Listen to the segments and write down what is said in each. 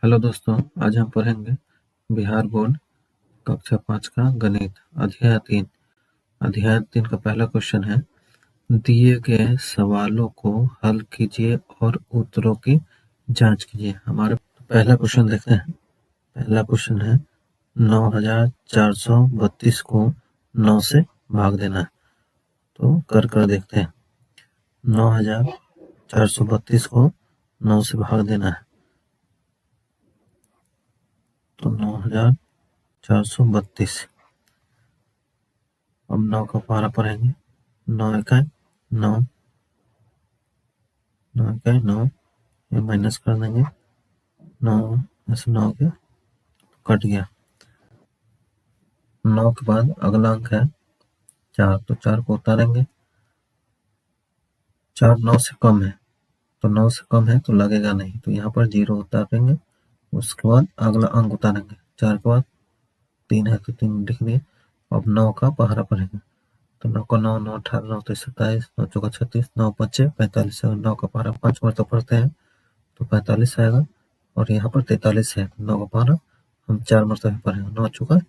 Hello दोस्तों, आज हम पढ़ेंगे बिहार बोर्ड कक्षा 5 का गणित अध्याय 3 का पहला क्वेश्चन है। दिए गए सवालों को हल कीजिए और उत्तरों की जांच कीजिए। हमारे पहला क्वेश्चन देखते हैं। पहला क्वेश्चन है 9432 को 9 से भाग देना है। तो कर देखते हैं। 9432 को 9 से भाग देना है। तो 9432। अब 9 का पहाड़ा पढ़ेंगे। 9 इकाई 9, 9 इकाई 9, ये माइनस कर देंगे। 9 ऐसे 9 के कट गया। 9 के बाद अगला अंक है 4, तो 4 को उतारेंगे। 4 9 से कम है, तो 9 से कम है तो लगेगा नहीं, तो यहाँ पर 0 उतारेंगे। उसके बाद अगला अंक उतारेंगे। 4 के बाद 3 है तो 3 लिख दिए। अब 9 का पहाड़ा पढ़ेंगे। तो 9 का 9, 9 18, 9 23 27, 9 चौका 36, 9 5 45। 9 का पहाड़ा 5 बार तो पढ़ते हैं तो 45 आएगा, और यहाँ पर 43 है। 9 का पहाड़ा हम 4 मरतबे पढ़ेंगे। 9 चौका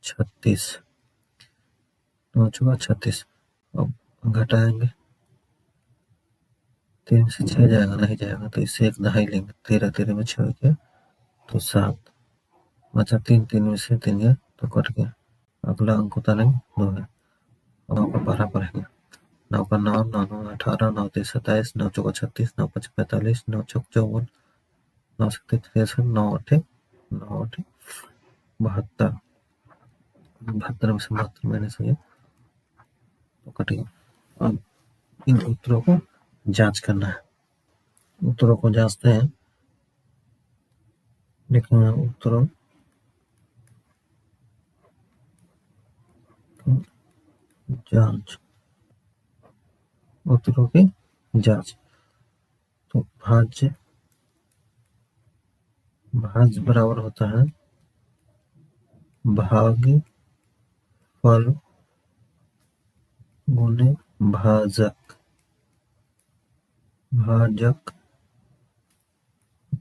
36, 9 चौका 36। अब घटाएंगे। 3 से 6 जाएगा, नहीं जाएगा, तो इससे एक दहाई लेंगे। 13 13 में 6 गया तो 7 बचा। 3 3 में से 3 गया तो कट गया। अगला अंक उतारेंगे 2 है। 9 का पहाड़ा पढ़ेंगे। 9 का 9, 9 9 18, 9 23 27, 9 चौका 36, 9 5 45, 9 चौक 54, 9 7 63, 9 8 9 8 72। 72 में से 72 माइनस हो गया तो कट गया। अब इन उत्तरों को जांच करना है। उत्तरों को जांचते हैं। लिखेंगे उत्तरों जांच, उत्तरों की जांच। तो भाज्य बराबर होता है भागफल गुणे भाजक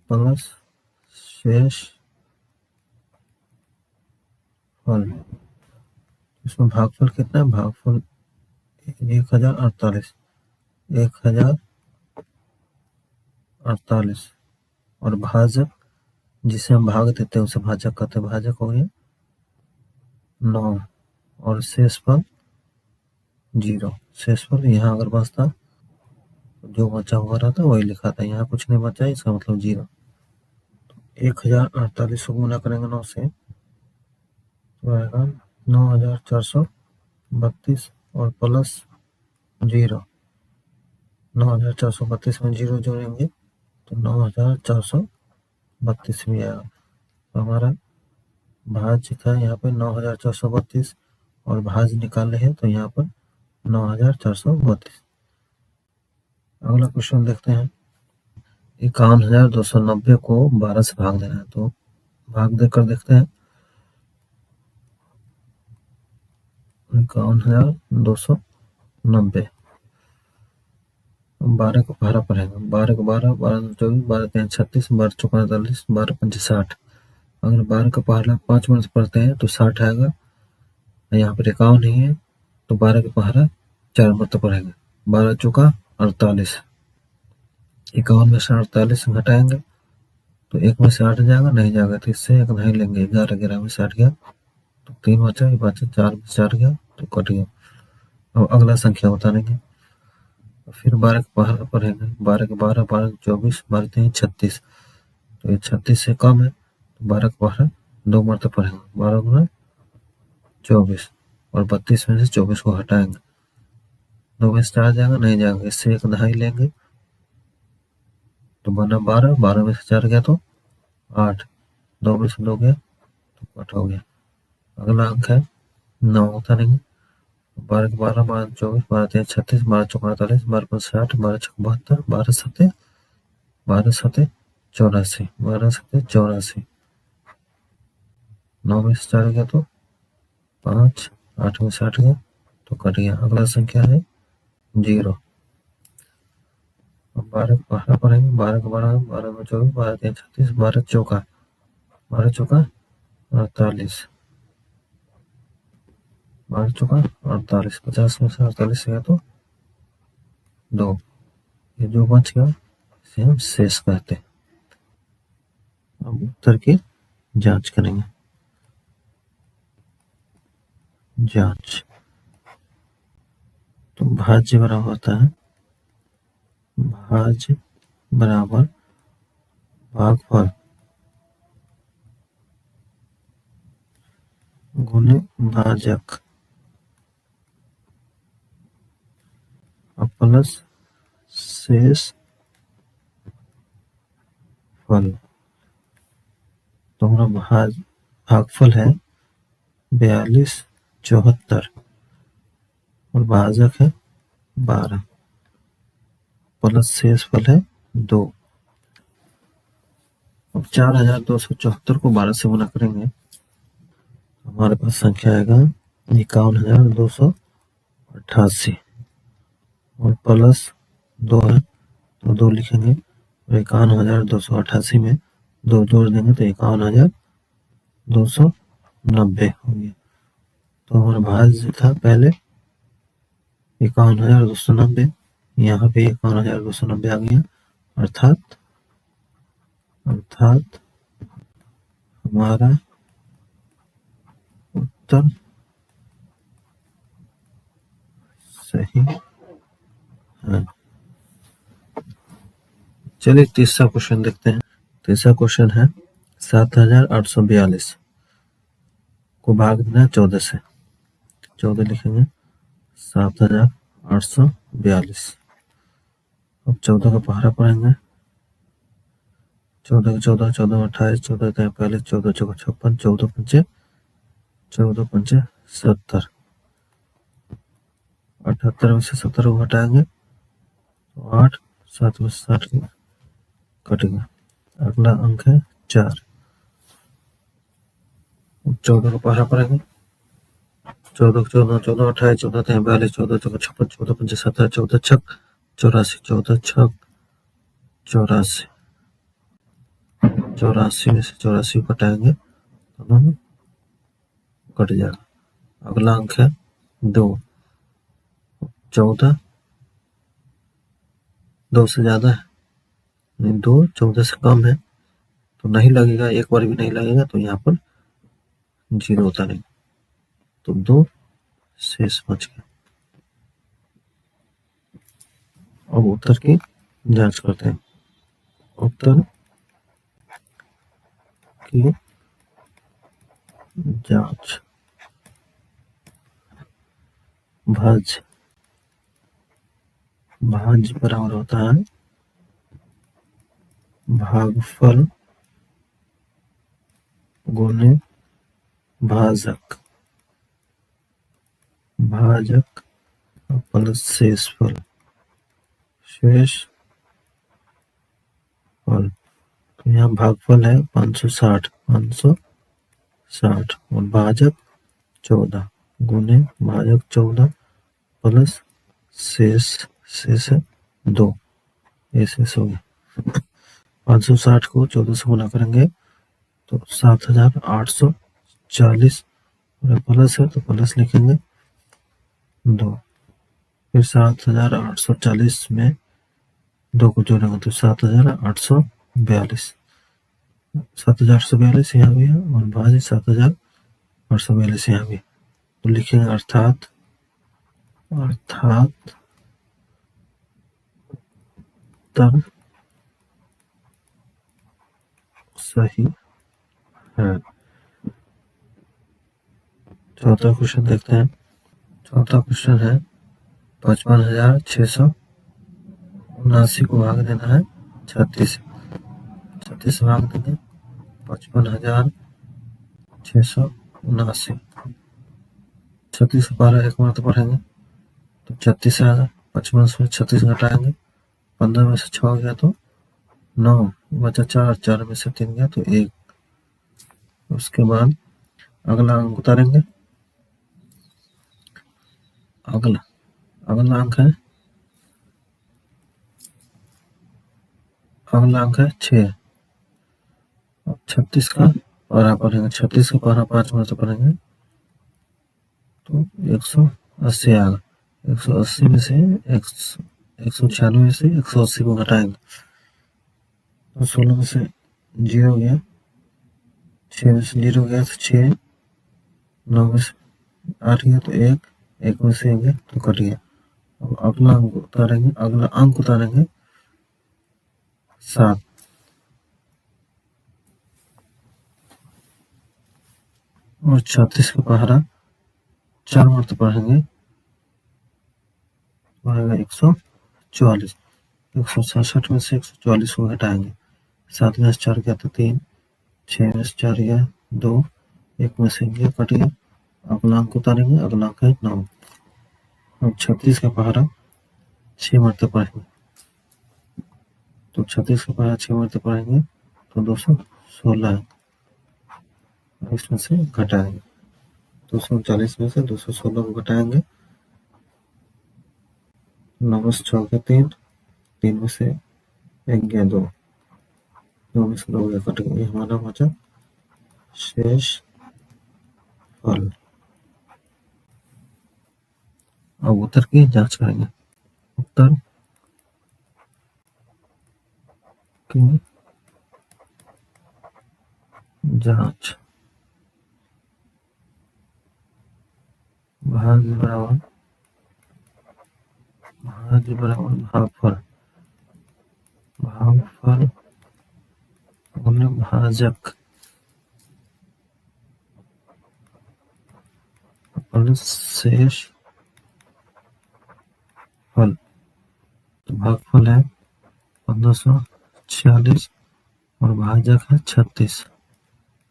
प्लस शेष फल। इसमें भागफल कितना है? भागफल 1048, 1048। और भाजक जिसे हम भाग देते हैं उसे भाजक कहते हैं। भाजक हो गया 9, और शेषफल 0। शेषफल यहाँ अगर बचता, जो बचा हुआ रहता वही लिखा था। यहाँ कुछ नहीं बचा, इसका मतलब 0। 1048 को गुना करेंगे 9 से तो आएगा 9432 और प्लस 0। 9432 में 0 जोड़ेंगे तो 9432 भी आएगा। तो हमारा भाज्य था यहाँ पे 9432, और भाज्य निकाले हैं तो यहाँ पर 9432। अगला क्वेश्चन देखते हैं। 51,290 को 12 से भाग देना है। तो भाग देकर देखते हैं। 51,290, 12 को पहाड़ा पड़ेगा। 12 को 12, 12 24, 12 3 36, 12 चौका 48, 12 5 60। अगर 12 का पहाड़ा 5 बार पढ़ते हैं तो 60 आएगा। यहाँ पर 51 नहीं है तो 12 का पहाड़ा 4 बार पढ़ेंगे। 12 चौका 48, 51 में से 48 घटाएंगे तो 1 में से 8 जाएगा, नहीं जाएगा, तो इससे एक नहीं लेंगे। 11 11 में से 8 गया तो 3 बचा, 4 में से 8 गया तो कट गया। अब अगला संख्या बता देंगे। फिर 12 का पहाड़ा पढ़ेंगे। 12 के 12, 12 24, 12 3 36। तो ये 36 से कम है तो 12 का पहाड़ा 2 मरतबा पढ़ेंगे। 12 गुना 24, और 32 में से 24 को हटाएंगे। 2 में से 4 जाएगा, नहीं जाएगा, इससे एक दहाई लेंगे तो बना 12, 12 में से 4 गया तो 8, 2 में से 2 गया तो कट हो गया। अगला अंक है 9 उतारेंगे। 12 के 12, 12 24, 12 3 36, 12 चौका 48, 12 5 60, 12 छक्का 72, 12 7 84, 12 7 84। 9 में से 4 गया तो 5, 8 में से 8 गया तो कट गया। अगला संख्या है 0। अब 12 का पहाड़ा पढ़ेंगे, 12 का 12, 12 में 24, 12 3 36, 12 चौका, 12 चौका 48, 12 चौका 48, 50 में से 48 गया तो 2, ये जो बच गया इसे हम शेष कहते हैं। अब उत्तर की जांच करेंगे। जांच तो भाज्य बराबर होता है भाज्य बराबर भागफल गुणे भाजक प्लस शेष फल। तो हमारा भागफल है 4274 और भाजक है 12 प्लस शेष फल है 2। अब 4274 को 12 से गुना करेंगे, हमारे पास संख्या आएगा 51,288 और प्लस 2 है तो 2 लिखेंगे और 51,288 में 2 जोड़ देंगे तो 51,290 हो गया। तो हमारा भाज्य था पहले 51,290, यहाँ पे 51,290 आ गया, अर्थात हमारा उत्तर सही है। चलिए तीसरा क्वेश्चन देखते हैं। तीसरा क्वेश्चन है 7,842 को भाग देना 14 से। 14 लिखेंगे 7,842। अब 14 का पहाड़ा पढ़ेंगे। 14 का 14, 14 में 28, 14 का 45, 14 चौका 56, 14 पंचे 70। 78 में से 70 को हटाएंगे तो 8, 7 में 60 कटेगा। अगला अंक है 4। 14 का पहाड़ा पढ़ेंगे। 14 का 14, 14 28, 14 42, 14 चौका 56, 14 पंचे 70, 14 छक 84, 14 छक 84। 84 में से 84 कटाएंगे तो दोनों कट जाएगा। अगला अंक है 2। 14 2 से ज्यादा है, 2 14 से कम है तो नहीं लगेगा, एक बार भी नहीं लगेगा तो यहाँ पर 0 होता नहीं, तो 2 शेष बच गया। अब उत्तर की जांच करते हैं। उत्तर की जांच। भाज्य बराबर होता है भागफल गुणे भाजक प्लस शेष फल तो यहाँ भागफल है 560 और भाजक 14 गुणे भाजक 14 प्लस शेष है 2, ये शेष हो गया। 560 को 14 से गुना करेंगे तो 7,840 प्लस है तो प्लस लिखेंगे 2, फिर 7,840 में 2 को जोड़ेंगे तो 7,842। 7,842 यहाँ भी है और भाज्य 7,842 यहाँ भी, तो लिखेंगे अर्थात उत्तर सही है। चौथा क्वेश्चन देखते हैं। चौथा क्वेश्चन है 55,679 को भाग देना है 36 से भाग देंगे 55,679। 36 12 एक बार तो पढ़ेंगे तो 36 आएगा। 55 में 36 घटाएंगे, 15 में से 6 गया तो 9 बचा 4, 4 में से 3 गया तो 1। उसके बाद अगला अंक उतारेंगे। अगला अंक है अगला अंक है 6। 36 का पढ़ा पढ़ेंगे, 36 का पढ़ा 5 में से पढ़ेंगे तो 180 आएगा। 180 में से 196 में से 180 को घटाएंगे तो 16 में से 0 गया, 6 में से 0 गया तो 6, 9 में से 8 गया तो 1 में से 1 गया तो कट गया। अब अगला अंक उतारेंगे 7। और 36 का पहाड़ा 4 मरते पढ़ेंगे पड़ेगा 144। 167 में से 144 को घटाएंगे, 7 में से 4 गया तो 3, 6 में से 4 गया 2, 1 में से गया कट गया। अगला अंक उतारेंगे, अगला अंक है 9। अब 36 का पहाड़ा 6 मरते पढ़ेंगे तो 36 का पहाड़ा 6 मरते पढ़ेंगे तो 216 है। इसमें से घटाएंगे 239 में से 216 को घटाएंगे, 9 में से 6 गया 3, 3 में से 1 गया 2, 2 में से 2 गया कट गया। ये हमारा बचा शेष फल। अब उत्तर की जांच करेंगे। उत्तर की जांच। भाज्य बराबर भागफल, भागफल गुणित भाजक प्लस शेष फल। तो भागफल है 1546 और भाजक है 36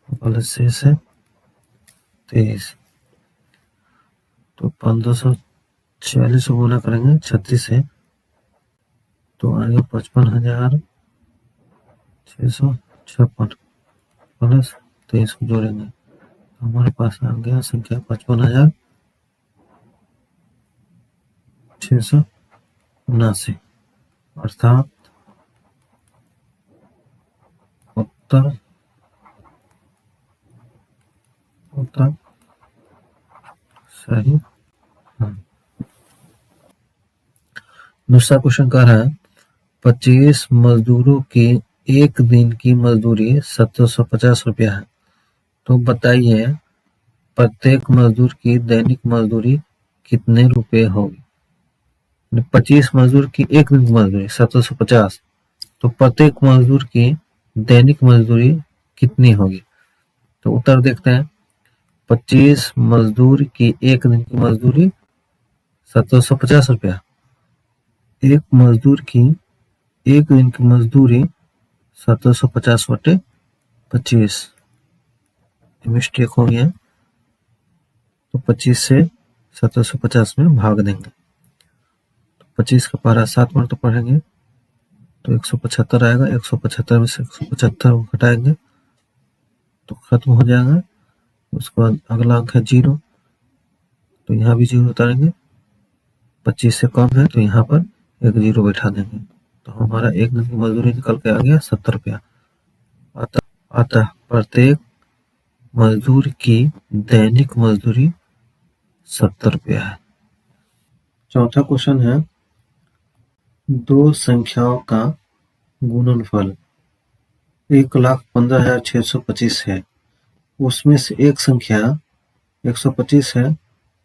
प्लस शेष है 23। तो 1546 को गुना करेंगे 36 से तो आएगा 55,656 प्लस 23 को जोड़ेंगे तो हमारे पास आ गया संख्या 55,679 अर्थात उत्तर सही है। दूसरा क्वेश्चन कह रहा है 25 मजदूरों की एक दिन की मजदूरी 1750 रुपया है, तो बताइए प्रत्येक मजदूर की दैनिक मजदूरी कितने रुपए होगी। 25 मजदूर की एक दिन की मजदूरी 1750, तो प्रत्येक मजदूर की दैनिक मजदूरी कितनी होगी। तो उत्तर देखते हैं। 25 मजदूर की एक दिन की मजदूरी 1750 रुपया। एक मजदूर की एक दिन की मजदूरी 1750 बटे 25, मिस्टेक हो गया तो 25 से 1750 में भाग देंगे। तो 25 का पारा 7 बार तो पढ़ेंगे तो 175 आएगा, 175 में से 175 घटाएंगे तो खत्म हो जाएगा। उसके बाद अगला अंक है 0, तो यहाँ भी 0 उतारेंगे, 25 से कम है तो यहाँ पर एक 0 बैठा देंगे तो हमारा एक दिन की मजदूरी निकल के आ गया 70 रुपया। अतः प्रत्येक मजदूर की दैनिक मजदूरी 70 रुपया है। चौथा क्वेश्चन है दो संख्याओं का गुणनफल 1,15,625 है, उसमें से एक संख्या 125 है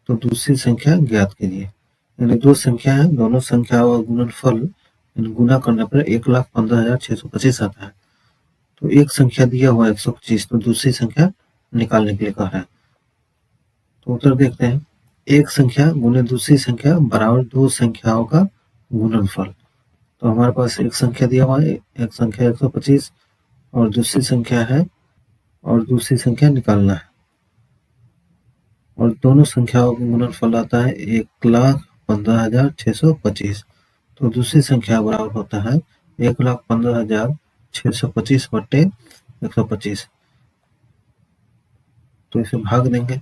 तो दूसरी संख्या ज्ञात कीजिए। यानी दो संख्या है, दोनों संख्याओं का गुणनफल गुना करने पर 1,15,625 आता है। तो एक संख्या दिया हुआ 125 तो दूसरी संख्या निकालने के लिए कहा है। तो उत्तर देखते हैं। एक संख्या गुने दूसरी संख्या बराबर दो संख्याओं का गुणनफल। तो हमारे पास एक संख्या दिया हुआ है, एक संख्या 125 और दूसरी संख्या है और दूसरी संख्या निकालना है और दोनों संख्याओं का गुणनफल आता है 1,15,625। तो दूसरी संख्या बराबर होता है 1,15,625 बटे 125। तो इसे भाग देंगे,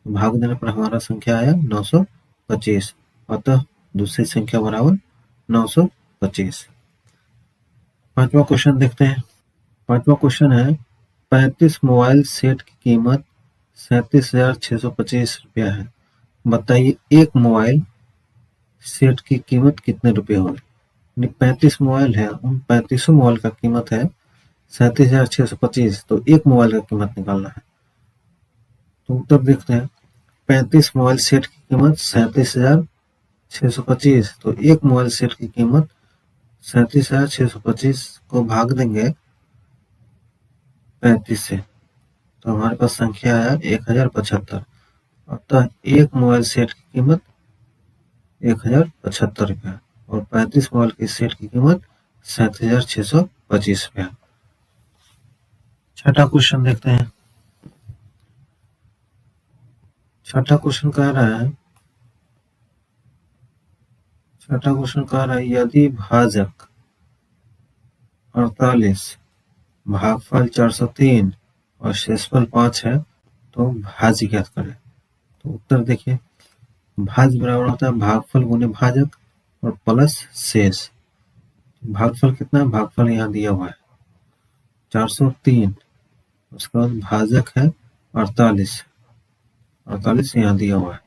भाग देने पर हमारा संख्या आया 925, अतः दूसरी संख्या बराबर 925। पांचवा क्वेश्चन देखते हैं। पांचवा क्वेश्चन है 35 मोबाइल सेट की कीमत 37,625 रुपया है। बताइए एक मोबाइल सेट की कीमत कितने रुपए होगी। 35 मोबाइल है, उन 35 मोबाइल का कीमत है 37,625, तो एक मोबाइल का कीमत निकालना है। तो उत्तर देखते हैं। 35 मोबाइल सेट की कीमत 37,625, तो एक मोबाइल सेट की कीमत 37,625 को भाग देंगे 35 से, तो हमारे पास संख्या है 1075। अतः एक मोबाइल सेट की कीमत 1075 रुपया और 35 मोबाइल के सेट की कीमत 37,625 रुपया। छठा क्वेश्चन देखते हैं। छठा क्वेश्चन कह रहा है यदि भाजक 48 भागफल 403 और शेषफल 5 है तो भाज्य ज्ञात करें। तो उत्तर देखिए, भाज्य बराबर होता है भागफल गुने भाजक और प्लस शेष। भागफल कितना है, भागफल यहाँ दिया हुआ है 403, उसके बाद भाजक है 48 यहाँ दिया हुआ है,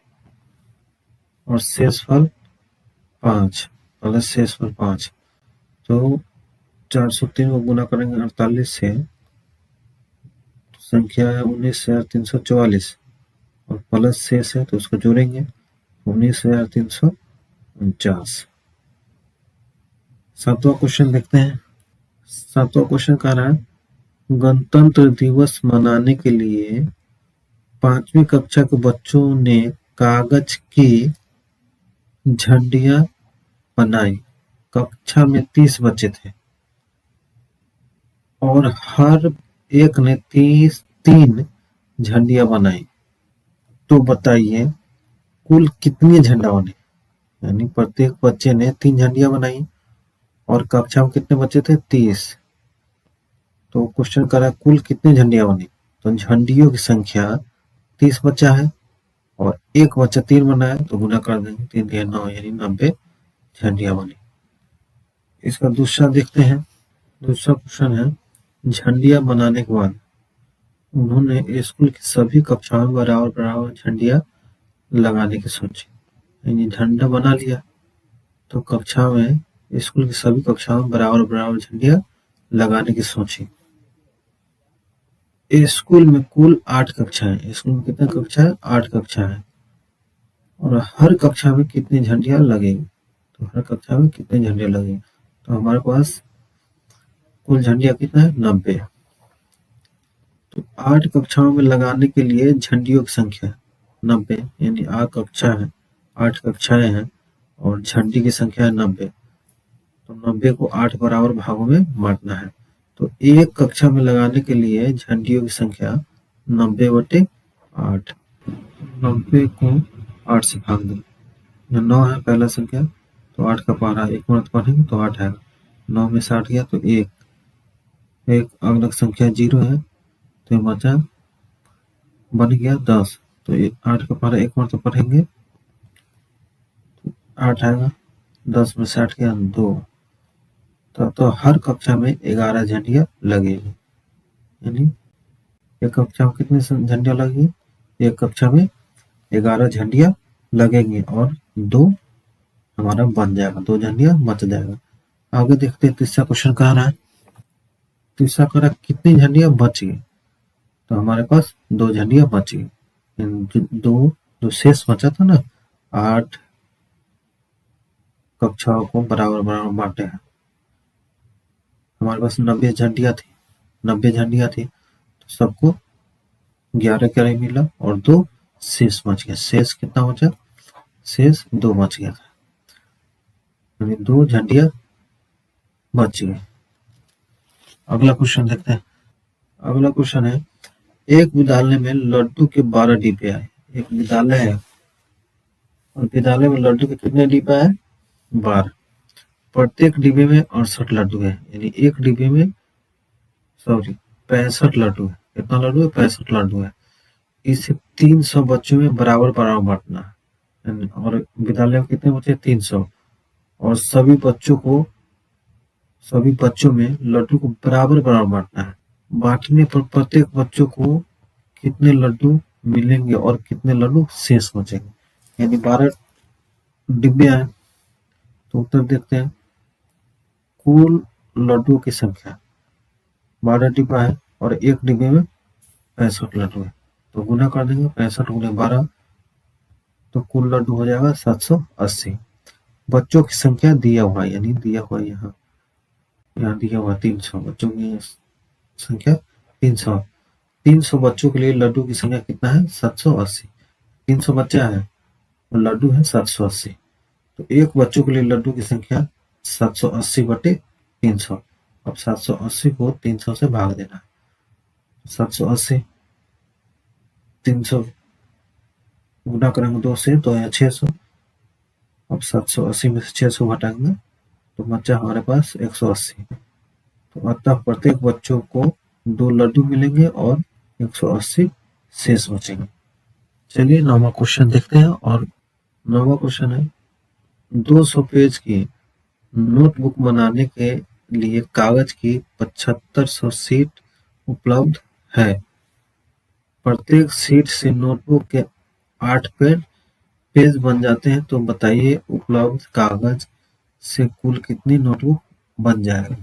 और शेषफल 5 प्लस शेषफल 5। तो 403 को गुना करेंगे 48 से, तो संख्या है 19,344 और प्लस शेष है तो उसको जोड़ेंगे 19,349। सातवां क्वेश्चन देखते हैं। सातवां क्वेश्चन कह रहा है गणतंत्र दिवस मनाने के लिए 5वीं कक्षा के बच्चों ने कागज की झंडियां बनाई। कक्षा में 30 बच्चे थे और हर एक ने 3 झंडियां बनाई। तो बताइए कुल कितनी झंडा बने। यानी प्रत्येक बच्चे ने 3 झंडियां बनाई और कक्षा में कितने बच्चे थे 30। तो क्वेश्चन कर रहा है कुल कितनी झंडियां बनी। तो झंडियों की संख्या 30 बच्चा है और एक बच्चा 3 बनाया तो गुना कर देंगे, 3 दिया 9 यानी 90 झंडियां बनी। इसका दूसरा देखते हैं। दूसरा क्वेश्चन है झंडियां बनाने के बाद उन्होंने स्कूल की सभी कक्षाओं में बराबर बराबर झंडियां लगाने की सोची। यानी झंडा बना लिया तो कक्षा में स्कूल की सभी कक्षाओं में बराबर बराबर झंडियां लगाने की सोची। स्कूल में कुल 8 कक्षाएं। स्कूल में कितने कक्षा है, 8 कक्षा है। और हर कक्षा में कितनी झंडियां लगेगी। तो हर कक्षा में कितनी झंडियां लगेगी, तो हमारे पास कुल झंडियां कितना है 90। तो 8 कक्षाओं में लगाने के लिए झंडियों की संख्या 90, यानी 8 कक्षा है, 8 कक्षाएं हैं और झंडी की संख्या है 90। तो 90 को 8 बराबर भागों में बांटना है। तो एक कक्षा में लगाने के लिए झंडियों की संख्या 90/8। 90 को 8 से भाग दें। 9 है पहला संख्या तो 8 का पहाड़ा 1 मिनट पढ़ेंगे तो 8 आएगा। 9 में 60 गया तो 1 अगला संख्या 0 है तो ये बचा बन गया 10। तो 8 का पहाड़ा 1 मिनट पढ़ेंगे 8 आएगा। 10 में 60 गया 2। तो हर कक्षा में 11 झंडियां लगेगी। यानी एक कक्षा में कितनी झंडियां लगेगी, एक कक्षा में 11 झंडियां लगेंगी और 2 हमारा बन जाएगा, 2 झंडियां बच जाएगा। आगे देखते हैं तीसरा क्वेश्चन कह रहा है। तीसरा कह रहा है कितनी झंडियां बच गई। तो हमारे पास 2 झंडियां बच गई। 2 जो शेष बचा था ना, 8 कक्षाओं को बराबर बराबर बांटे हैं। हमारे पास 90 झंडियां थी, 90 झंडियां थी तो सबको 11 मिला और 2 शेष बच गया। शेष कितना बचा, शेष 2 बच गया था, यानी 2 झंडियां बच गई। अगला क्वेश्चन देखते हैं। अगला क्वेश्चन है एक विद्यालय में लड्डू के 12 डिब्बे आए। एक विद्यालय है और विद्यालय में लड्डू के कितने डिब्बे आए, 12। प्रत्येक डिब्बे में 68 लड्डू है, यानी एक डिब्बे में 65 लड्डू है। कितना लड्डू है, 65 लड्डू है। इसे 300 बच्चों में बराबर बराबर बांटना है। और विद्यालय में कितने बच्चे, 300, और सभी बच्चों को सभी बच्चों में लड्डू को बराबर बराबर बांटना है। बांटने पर प्रत्येक बच्चों को कितने लड्डू मिलेंगे और कितने लड्डू शेष बचेंगे। यानी 12 डिब्बे हैं, तो उत्तर देखते हैं। कुल लड्डू की संख्या 12 डिब्बा है और एक डिब्बे में 65 लड्डू है, तो गुना कर देंगे 65 गुने 12, तो कुल लड्डू हो जाएगा 780। बच्चों की संख्या दिया हुआ है, यानी दिया हुआ यहाँ यहाँ दिया हुआ 300, बच्चों की संख्या 300। 300 बच्चों के लिए लड्डू की संख्या कितना है? 780। 300 बच्चा है और लड्डू है 780, तो एक बच्चों के लिए लड्डू की संख्या 780 बटे 300। अब 780 को 300 से भाग देना है। 780 300 गुना करेंगे 2 से तो है 600। अब 780 में से 600 घटाएंगे तो बच्चा हमारे पास 180। तो अतः प्रत्येक बच्चों को 2 लड्डू मिलेंगे और 180 शेष बचेंगे। चलिए 9वां क्वेश्चन देखते हैं। और 9वां क्वेश्चन है 200 पेज की नोटबुक बनाने के लिए कागज की 7500 शीट उपलब्ध है। प्रत्येक शीट से नोटबुक के 8 पेज बन जाते हैं, तो बताइए उपलब्ध कागज से कुल कितनी नोटबुक बन जाएगा।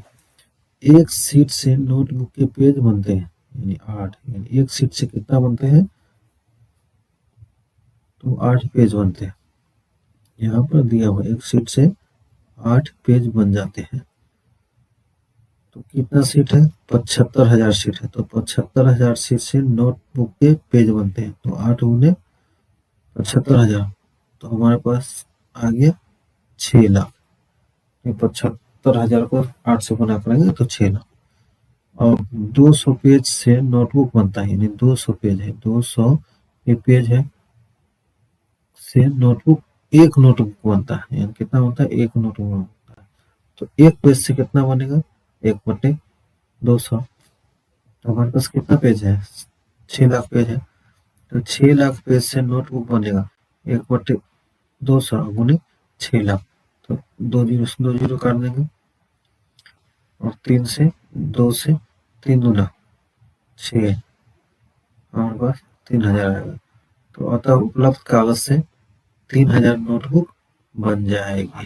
एक शीट से नोटबुक के पेज बनते हैं यानी 8, यानी एक शीट से कितना बनते हैं? तो 8 पेज बनते हैं। यहाँ पर दिया हुआ एक शीट से 8 पेज बन जाते हैं। तो कितना सीट है? 75,000 सीट है, तो 75,000 सीट से नोटबुक के पेज बनते हैं, तो 8 गुने 75,000, तो हमारे पास आ गया 6 लाख। 75,000 को 8 से गुना करेंगे तो 6 लाख। और 200 पेज से नोटबुक बनता है, यानी 200 पेज है, 200 ये पेज है से नोटबुक, एक नोटबुक बनता है, यानी कितना बनता है? एक नोटबुक बनता है। तो एक पेज से कितना बनेगा? 1 बटे 200, तो हमारे पास कितना पेज है? 6 लाख पेज है, तो 6 लाख पेज से नोटबुक बनेगा 1 बटे 200 गुने 6 लाख, तो 2 जीरो से 2 जीरो काट देंगे और 3 से 2 से 3 दूना 6, हमारे पास 3000 आएगा। तो अतः उपलब्ध कागज से 3000 नोटबुक बन जाएगी।